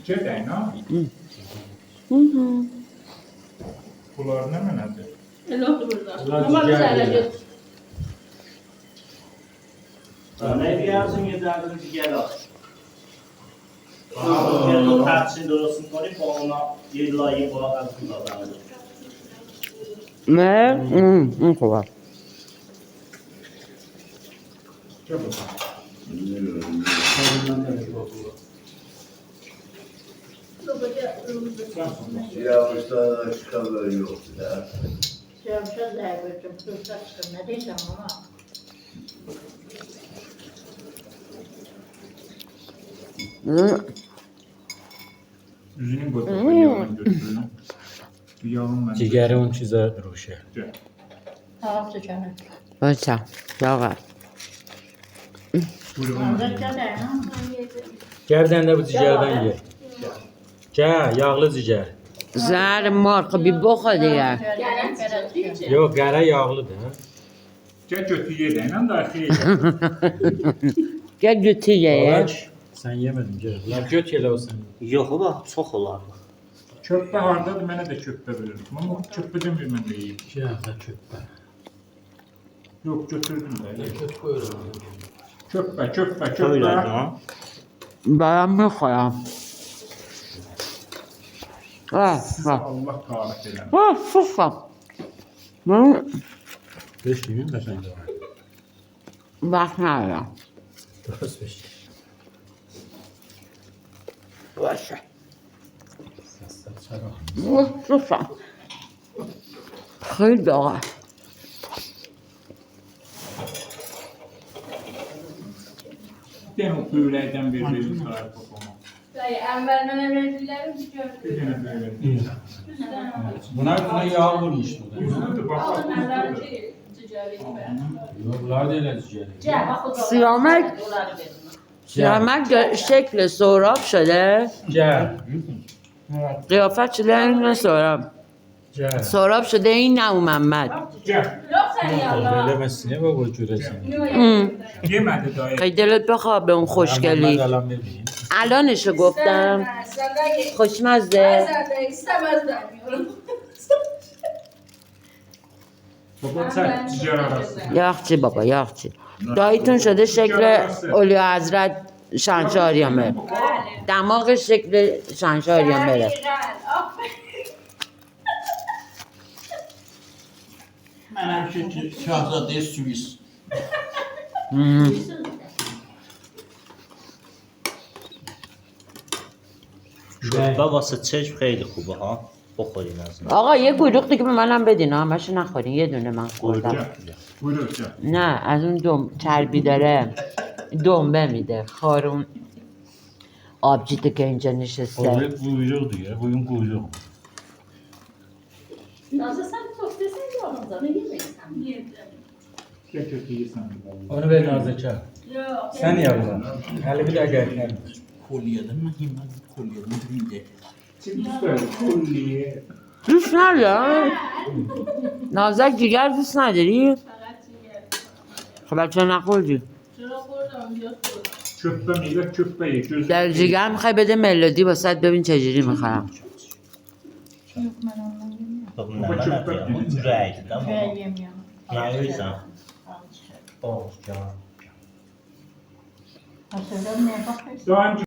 چه دینا؟ Bunlar ne menadır? Yoktu burada. Bunlar Ama ciğer güzel değil. acı. Ne diyorsun yederdin ciğer al. Ciğer o tarçın dorasını koyup ona yedilayı bırakırsın da. نه خوبه Çabuk. Yağışta çıkanlar yok ya. Yüzünün götürüyor, yağını götürüyor. Yağın ben. Ciğeri اون چیزا روشه باشه لاغر Gerden bu ciğerden ye. Gel yağlı ciğer. زهر مرغ بی بخور دیگه Yok gara yağlıdır ha. Gel götü ye deyinən daha xeyir. گه جوتی یه Ağaç. Sen yemedin gel. La göt yele olsun. Yok baba çok olar. Köpbə hardadır, mənə də köpbə verir. Amma köpbə demir mən də yeyim. İki hafta çöp var. Yox, götürdüm də. Köt koyuyorum. Köpbə, köpbə, Öyle köpbə. ha. برام میخورم Allah tarif eləmir. فوفا من 5 gün de sende var. وقت ندارم Dokuz beş. باشه Çara. فوفا خیلی داغه Den o böyləkdən bir verir tarif oxuma. Dayı, envermene verdilerim Bir gördüm. dənə böylək. Buna yağ vurmuştu. Üzüdür, bax, Aldım üzüdür. enverci ticareti ben. Yok bunlar da öyle ciğeri. Gel bak o da. Siyamek. شرمک شکل سهراب شده Gel. قیافت شده این سهراب Gel. سهراب شده این نه او محمد Gəl. Yok sen yavrum. Söylemezsin baba göresin. Yemədi dayı. خیلی دلت بخواه به اون خوشگلی Alan vermeyin. الانشو گفتم خوشمزده Sen de istemez demiyorum. Baba çək cigər arası. یاخچی بابا یاخچی داییتون شده شکل اولیا حضرت شنشاریامه دماغ شکل شنشاریامه Ben hemşire Şahzade Süvis. شوربه واسه چشم خیلی خوبه ها. بخورین از این. آقا یه کلوخ دیگه به منم بدین همشو نخورین یه دونه من خوردم Gəl. Buyur, gəl. نه از اون چربی داره دنبه میده خارون آبجیته که اینجا نشسته Kuyruğu kuyruğu diyor. Koyun kuyruğu. Nazlı sen çok deseydi onun zaten yemeyiz. Yedim. Gəl kötü yesən. Onu ver Nazlıca. Yok. Sen yavrum. Hele bir daha gel. Kolyedim mi? Ben kolyedim değil. Çıx böyle, kulliye. دوست ندارم نازک دیگر دوست نداری؟ Fakat ciğer. خب بچه نخوردی Şuna koydum yok. Köpbə meyvə, köpbə ye. Gözü. در جگر میخوای بده ملودی واسه ببین چجوری میخورم Bakın ne var bu üreydi değil mi? Yemiyorum. Ne o yüzden? Oh canım. Hatırladım ne bakıyorsun? Daim